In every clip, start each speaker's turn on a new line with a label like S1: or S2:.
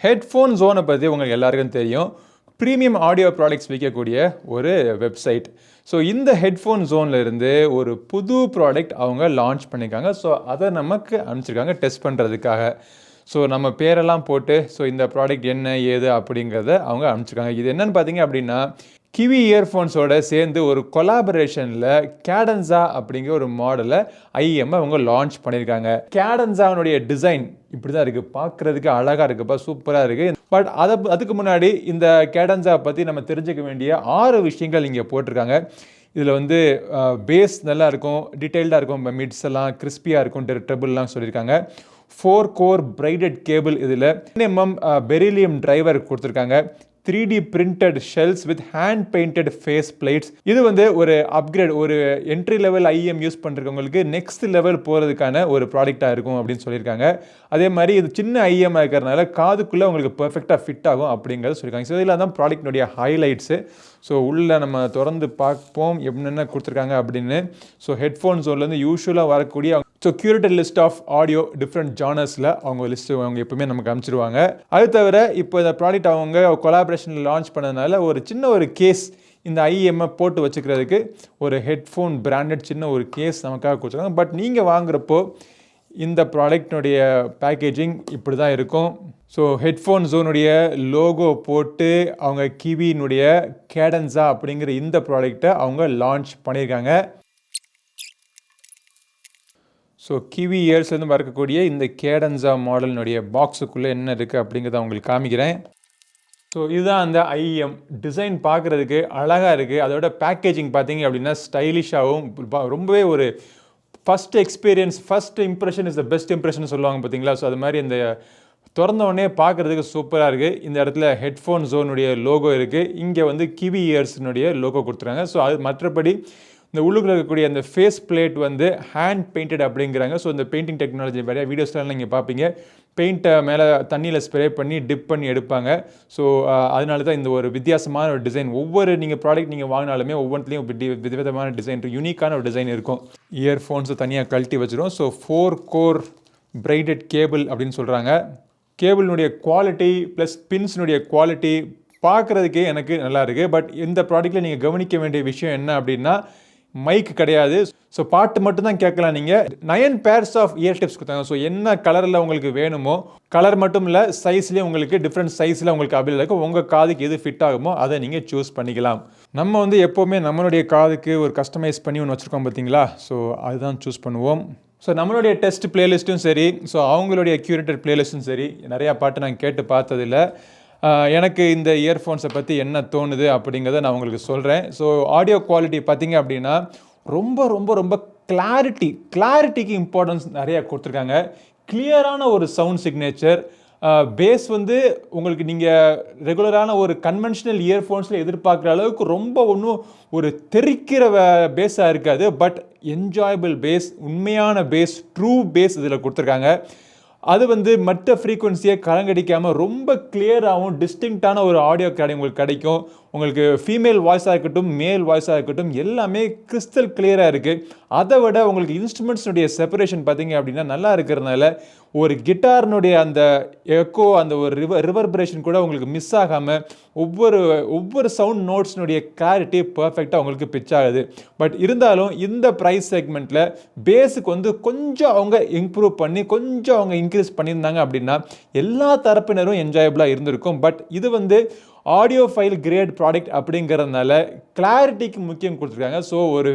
S1: Headphone ஜோனை பற்றி உங்களுக்கு எல்லாருக்கும் தெரியும். ப்ரீமியம் ஆடியோ ப்ராடக்ட்ஸ் விற்கக்கூடிய ஒரு வெப்சைட். ஸோ இந்த ஹெட்ஃபோன் ஜோனில் இருந்து ஒரு புது ப்ராடக்ட் அவங்க லான்ச் பண்ணியிருக்காங்க. ஸோ அதை நமக்கு அனுப்பிச்சிருக்காங்க டெஸ்ட் பண்ணுறதுக்காக. ஸோ நம்ம பேரெல்லாம் போட்டு ஸோ இந்த ப்ராடக்ட் என்ன ஏது அப்படிங்கிறத அவங்க அனுப்பிச்சிருக்காங்க. இது என்னென்னு பார்த்தீங்க அப்படின்னா, கிவி இயர்ஃபோன்ஸோட சேர்ந்து ஒரு கொலாபரேஷனில் கேடன்ஸா அப்படிங்கிற ஒரு மாடலை IEM அவங்க லான்ச் பண்ணியிருக்காங்க. கேடன்ஸாவுடைய டிசைன் இப்படி தான் இருக்குது, பார்க்குறதுக்கு அழகாக இருக்குப்பா, சூப்பராக இருக்குது. பட் அதுக்கு முன்னாடி இந்த கேடன்ஸா பற்றி நம்ம தெரிஞ்சுக்க வேண்டிய 6 விஷயங்கள் இங்கே போட்டிருக்காங்க. இதில் வந்து பேஸ் நல்லா இருக்கும், டீட்டெயில்டாக இருக்கும், மிட்ஸ் எல்லாம் கிறிஸ்பியாக இருக்கும், ட்ரெபிள்லாம் சொல்லியிருக்காங்க. 4 கோர் பிரைடட் கேபிள், இதில் பெரிலியம் டிரைவர் கொடுத்துருக்காங்க. 3D printed shells with hand painted face plates. இது வந்து ஒரு அப்கிரேட், ஒரு என்ட்ரி லெவல் IEM யூஸ் பண்ணுறவங்களுக்கு நெக்ஸ்ட் லெவல் போகிறதுக்கான ஒரு ப்ராடக்டாக இருக்கும் அப்படின்னு சொல்லியிருக்காங்க. அதே மாதிரி இது சின்ன IEM இருக்கிறதுனால காதுக்குள்ளே உங்களுக்கு பர்ஃபெக்டாக ஃபிட் ஆகும் அப்படிங்கிறத சொல்லியிருக்காங்க. ஸோ இதில் தான் ப்ராடக்ட்னுடைய ஹைலைட்ஸு. ஸோ உள்ளே நம்ம திறந்து பார்ப்போம் என்னென்ன கொடுத்துருக்காங்க அப்படின்னு. ஸோ ஹெட்ஃபோன் ஜோன்லேருந்து யூஸ்வலாக வரக்கூடிய curated list of audio different ஜானர்ஸில் அவங்க லிஸ்ட்டு அவங்க எப்பவுமே நமக்கு அனுப்பிச்சிருவாங்க. அது தவிர இப்போ இந்த ப்ராடக்ட் அவங்க கொலாபரேஷனில் லான்ச் பண்ணதுனால ஒரு சின்ன ஒரு கேஸ், இந்த IEM போட்டு வச்சுக்கிறதுக்கு ஒரு ஹெட்ஃபோன் பிராண்டட் சின்ன ஒரு கேஸ் நமக்காக கொடுத்துருக்காங்க. பட் நீங்கள் வாங்குறப்போ இந்த ப்ராடக்ட்னுடைய பேக்கேஜிங் இப்படி தான் இருக்கும். ஸோ ஹெட்ஃபோன் ஜோனுடைய லோகோ போட்டு அவங்க கிவியினுடைய கேடன்ஸா அப்படிங்கிற இந்த ப்ராடக்டை அவங்க லான்ச் பண்ணியிருக்காங்க. ஸோ கிவி இயர்ஸ்லேருந்து வரக்கூடிய இந்த கேடன்ஸா மாடலினுடைய பாக்ஸுக்குள்ளே என்ன இருக்குது அப்படிங்கிறத அவங்களுக்கு காமிக்கிறேன். ஸோ இதுதான் அந்த IEM டிசைன், பார்க்குறதுக்கு அழகாக இருக்குது. அதோட பேக்கேஜிங் பார்த்தீங்க அப்படின்னா ஸ்டைலிஷாகவும் ரொம்பவே ஒரு first experience, first impression is the best impression சொல்லுவாங்க பார்த்தீங்களா. ஸோ அது மாதிரி இந்த திறந்தவொடனே பார்க்குறதுக்கு சூப்பராக இருக்குது. இந்த இடத்துல ஹெட்ஃபோன் ஜோனுடைய லோகோ இருக்குது, இங்கே வந்து கிவி இயர்ஸ்னுடைய லோகோ கொடுத்துருக்காங்க. ஸோ அது மற்றபடி இந்த உள்ளுக்குள்ள இருக்கக்கூடிய அந்த ஃபேஸ் பிளேட் வந்து ஹேண்ட் பெயிண்டட் அப்படிங்கிறாங்க. ஸோ இந்த பெயிண்டிங் டெக்னாலஜி நிறைய வீடியோஸ்லாம் நீங்கள் பார்ப்பீங்க, பெயிண்ட்டை மேலே தண்ணியில் ஸ்ப்ரே பண்ணி டிப் பண்ணி எடுப்பாங்க. ஸோ அதனால தான் இந்த ஒரு வித்தியாசமான ஒரு டிசைன். ஒவ்வொரு நீங்கள் ப்ராடக்ட் நீங்கள் வாங்கினாலுமே ஒவ்வொன்றுலையும் விதவிதமான டிசைன், யூனிக்கான ஒரு டிசைன் இருக்கும். இயர்ஃபோன்ஸை தனியாக கழட்டி வச்சிடும். ஸோ 4 கோர் பிரைடட் கேபிள் அப்படின்னு சொல்கிறாங்க. கேபிளினுடைய குவாலிட்டி ப்ளஸ் பின்ஸினுடைய குவாலிட்டி பார்க்குறதுக்கே எனக்கு நல்லா இருக்குது. பட் இந்த ப்ராடக்ட்டில் நீங்கள் கவனிக்க வேண்டிய விஷயம் என்ன அப்படின்னா, மைக் கிடையாது. ஸோ பாட்டு மட்டும்தான் கேட்கலாம். நீங்கள் 9 பேர்ஸ் ஆஃப் இயர் டிப்ஸ் கொடுத்தாங்க. ஸோ என்ன கலரில் உங்களுக்கு வேணுமோ, கலர் மட்டும் இல்லை சைஸ்லேயே உங்களுக்கு டிஃப்ரெண்ட் சைஸில் உங்களுக்கு அவைலபிள் இருக்கும். உங்கள் காதுக்கு எது ஃபிட் ஆகுமோ அதை நீங்கள் சூஸ் பண்ணிக்கலாம். நம்ம வந்து எப்போவுமே நம்மளுடைய காதுக்கு ஒரு கஸ்டமைஸ் பண்ணி ஒன்று வச்சுருக்கோம் பார்த்தீங்களா. ஸோ அதுதான் சூஸ் பண்ணுவோம். ஸோ நம்மளுடைய டெஸ்ட் பிளேலிஸ்ட்டும் சரி, ஸோ அவங்களுடைய கியூரேட்டட் பிளேலிஸ்ட்டும் சரி, நிறையா பாட்டு நான் கேட்டு பார்த்ததில்ல. எனக்கு இந்த இயர்ஃபோன்ஸை பற்றி என்ன தோணுது அப்படிங்கிறத நான் உங்களுக்கு சொல்கிறேன். ஸோ ஆடியோ குவாலிட்டி பார்த்திங்க அப்படின்னா ரொம்ப ரொம்ப ரொம்ப கிளாரிட்டிக்கு இம்பார்ட்டன்ஸ் நிறையா கொடுத்துருக்காங்க. கிளியரான ஒரு சவுண்ட் சிக்னேச்சர், பேஸ் வந்து உங்களுக்கு நீங்கள் ரெகுலரான ஒரு கன்வென்ஷனல் இயர்ஃபோன்ஸில் எதிர்பார்க்குற அளவுக்கு ரொம்ப ஒன்றும் ஒரு தெரிக்கிற பேஸாக இருக்காது. பட் என்ஜாயபிள் பேஸ், உண்மையான பேஸ், ட்ரூ பேஸ் இதில் கொடுத்துருக்காங்க. அது வந்து மற்ற ஃப்ரீக்குவன்சியை கலங்கடிக்காமல் ரொம்ப கிளியராகவும் டிஸ்டிங்க்டான ஒரு ஆடியோ உங்களுக்கு கிடைக்கும். உங்களுக்கு ஃபீமேல் வாய்ஸாக இருக்கட்டும், மேல் வாய்ஸாக இருக்கட்டும், எல்லாமே கிறிஸ்டல் கிளியராக இருக்குது. அதை விட உங்களுக்கு இன்ஸ்ட்ருமெண்ட்ஸுடைய செப்பரேஷன் பார்த்தீங்க அப்படின்னா நல்லா இருக்கிறதுனால ஒரு கிட்டார்னுடைய அந்த எக்கோ, அந்த ஒரு ரிவர்பரேஷன் கூட உங்களுக்கு மிஸ் ஆகாமல் ஒவ்வொரு சவுண்ட் நோட்ஸ்னுடைய கிளாரிட்டி பர்ஃபெக்டாக உங்களுக்கு பிச் ஆகுது. பட் இருந்தாலும் இந்த ப்ரைஸ் செக்மெண்ட்டில் பேஸுக்கு வந்து கொஞ்சம் அவங்க இம்ப்ரூவ் பண்ணி கொஞ்சம் அவங்க இன்க்ரீஸ் பண்ணியிருந்தாங்க அப்படின்னா எல்லா தரப்பினரும் என்ஜாயபிளாக இருந்திருக்கும். பட் இது வந்து ஆடியோ ஃபைல் கிரேட் ப்ராடக்ட் அப்படிங்கிறதுனால கிளாரிட்டிக்கு முக்கியம் கொடுத்துருக்காங்க. ஸோ ஒரு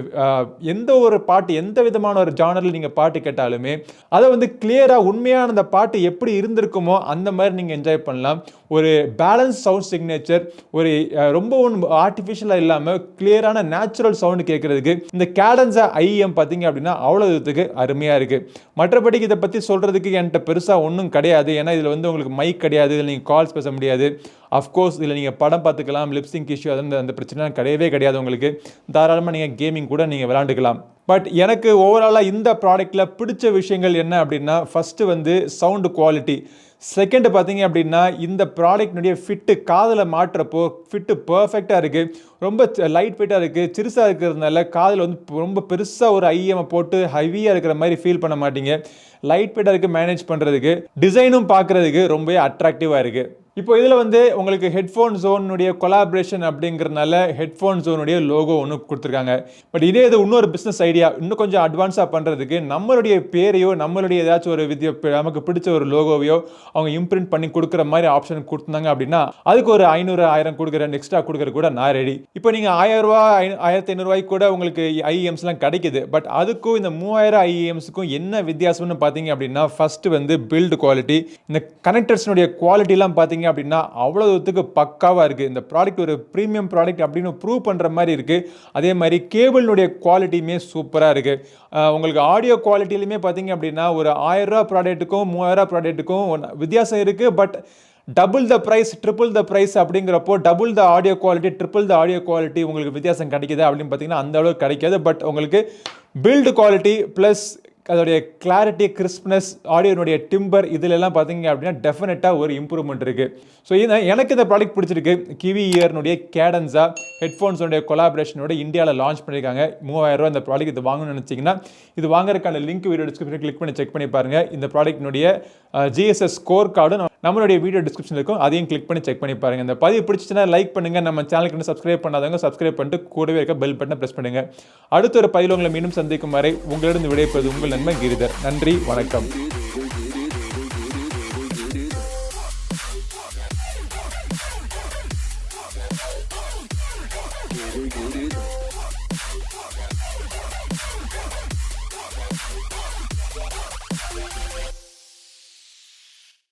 S1: எந்த ஒரு பாட்டு, எந்த விதமான ஒரு ஜானரில் நீங்கள் பாட்டு கேட்டாலுமே அதை வந்து கிளியராக உண்மையான அந்த பாட்டு எப்படி இருந்திருக்குமோ அந்த மாதிரி நீங்கள் என்ஜாய் பண்ணலாம். ஒரு பேலன்ஸ் சவுண்ட் சிக்னேச்சர், ஒரு ரொம்ப ஒன்று ஆர்டிஃபிஷியலாக இல்லாமல் கிளியரான நேச்சுரல் சவுண்டு கேட்குறதுக்கு இந்த கேடன்ஸா IEM பார்த்தீங்க அப்படின்னா அவ்வளோ இதுக்கு அருமையாக இருக்குது. மற்றபடிக்கு இதை பற்றி சொல்கிறதுக்கு என்கிட்ட பெருசாக ஒன்றும் கிடையாது. ஏன்னா இதில் வந்து உங்களுக்கு மைக் கிடையாது, இதில் நீங்கள் கால்ஸ் பேச முடியாது. அஃப்கோர்ஸ் இதில் நீங்கள் படம் பார்த்துக்கலாம், லிப்சிங் இஷ்யூ அந்த பிரச்சனை கிடையவே கிடையாது. உங்களுக்கு தாராளமாக நீங்கள் கேமிங் கூட நீங்கள் விளாண்டுக்கலாம். பட் எனக்கு ஓவராலாக இந்த ப்ராடக்ட்டில் பிடிச்ச விஷயங்கள் என்ன அப்படின்னா, ஃபஸ்ட்டு வந்து சவுண்டு குவாலிட்டி. செகண்ட் பார்த்தீங்க அப்படின்னா, இந்த ப்ராடக்ட்னுடைய ஃபிட்டு காதில் மாட்டுறப்போ ஃபிட்டு பர்ஃபெக்டாக இருக்குது. ரொம்ப லைட் வெயிட்டாக இருக்குது. சிறுசாக இருக்கிறதுனால காதில் வந்து ரொம்ப பெருசாக ஒரு IEM போட்டு ஹெவியாக இருக்கிற மாதிரி ஃபீல் பண்ண மாட்டீங்க. லைட் வெயிட்டாக இருக்குது மேனேஜ் பண்ணுறதுக்கு. டிசைனும் பார்க்குறதுக்கு ரொம்பவே அட்ராக்டிவாக இருக்குது. இப்போ இதில் வந்து உங்களுக்கு ஹெட்ஃபோன் ஜோனுடைய கொலாபரேஷன் அப்படிங்கிறதுனால ஹெட்ஃபோன் ஜோனுடைய லோகோ ஒன்று கொடுத்துருக்காங்க. பட் இதே இது இன்னொரு பிஸ்னஸ் ஐடியா இன்னும் கொஞ்சம் அட்வான்ஸாக பண்ணுறதுக்கு நம்மளுடைய பேரையோ நம்மளுடைய ஏதாச்சும் ஒரு நமக்கு பிடிச்ச ஒரு லோகோவையோ அவங்க இம்ப்ரிண்ட் பண்ணி கொடுக்குற மாதிரி ஆப்ஷன் கொடுத்தாங்க அப்படின்னா அதுக்கு ஒரு 500 1000 கொடுக்குறேன் எக்ஸ்ட்ரா கொடுக்குற கூட நான் ரெடி. இப்போ நீங்கள் 1000 ரூபா 1500 ரூபாய்க்கு கூட உங்களுக்கு IEMஸ்லாம் கிடைக்குது. பட் அதுக்கும் இந்த 3000 IEMஸுக்கும் என்ன வித்தியாசம்னு பார்த்தீங்க அப்படின்னா, ஃபர்ஸ்ட் வந்து பில்டு குவாலிட்டி. இந்த கனெக்டர்ஸ்னுடைய குவாலிட்டிலாம் பார்த்தீங்க அப்படின்னா அவ்வளோ தூரத்துக்கு பக்காவாக இருக்குது. இந்த ப்ராடக்ட் ஒரு ப்ரீமியம் ப்ராடக்ட் அப்படின்னு ப்ரூவ் பண்ணுற மாதிரி இருக்குது. அதே மாதிரி கேபிளுடைய குவாலிட்டியுமே சூப்பராக இருக்குது. உங்களுக்கு ஆடியோ குவாலிட்டியிலுமே பார்த்தீங்க அப்படின்னா ஒரு 1000 ரூபா ப்ராடக்ட்டுக்கும் 3000 ப்ராடக்ட்டுக்கும் வித்தியாசம் இருக்குது. But double the price triple the price அப்படிங்கிறப்போ double the audio quality triple the audio quality உங்களுக்கு வித்தியாசம் கிடைக்குது அப்படின்னு பார்த்தீங்கன்னா அந்த அளவுக்கு கிடைக்காது. பட் உங்களுக்கு பில்டு குவாலிட்டி ப்ளஸ் அதோடைய கிளாரிட்டி, கிறிஸ்ப்னஸ், ஆடியோனுடைய டிம்பர் இதிலெல்லாம் பார்த்தீங்க அப்படின்னா டெஃபினட்டாக ஒரு இம்ப்ரூவ்மெண்ட் இருக்குது. ஸோ எனக்கு இந்த ப்ராடக்ட் பிடிச்சிருக்கு. கிவி இயர்னுடைய கேடன்ஸா ஹெட்ஃபோன்ஸோடைய கொலாபரேஷனோட இந்தியாவில் லான்ச் பண்ணியிருக்காங்க. 3000 ரூபா இந்த ப்ராடக்ட் இது வாங்கணும்னு நினச்சிங்கன்னா இது வாங்குறதுக்கான லிங்க் வீடியோ டிஸ்கிரிப்ஷனில் கிளிக் பண்ணி செக் பண்ணி பாருங்கள். இந்த ப்ராடக்ட்னுடைய GSS ஸ்கோர் கார்டும் நம்மளுடைய வீடியோ டிஸ்கிரிப்ஷனில் இருக்கும். அதையும் கிளிக் பண்ணி செக் பண்ணி பாருங்கள். இந்த பதிவு பிடிச்சிச்சுன்னா லைக் பண்ணுங்கள். நம்ம சேனலுக்கு சப்ஸ்கிரைப் பண்ணாதவங்க சப்ஸ்கிரைப் பண்ணிட்டு கூடவே இருக்க பெல் பட்டனை ப்ரெஸ் பண்ணுங்கள். அடுத்த ஒரு பதிவில் உங்களை மீண்டும் சந்திக்கும் வரை உங்களிடம் விடைபெறுவது உங்கள் நண்பன் கிரிதர். நன்றி, வணக்கம்.
S2: Giri.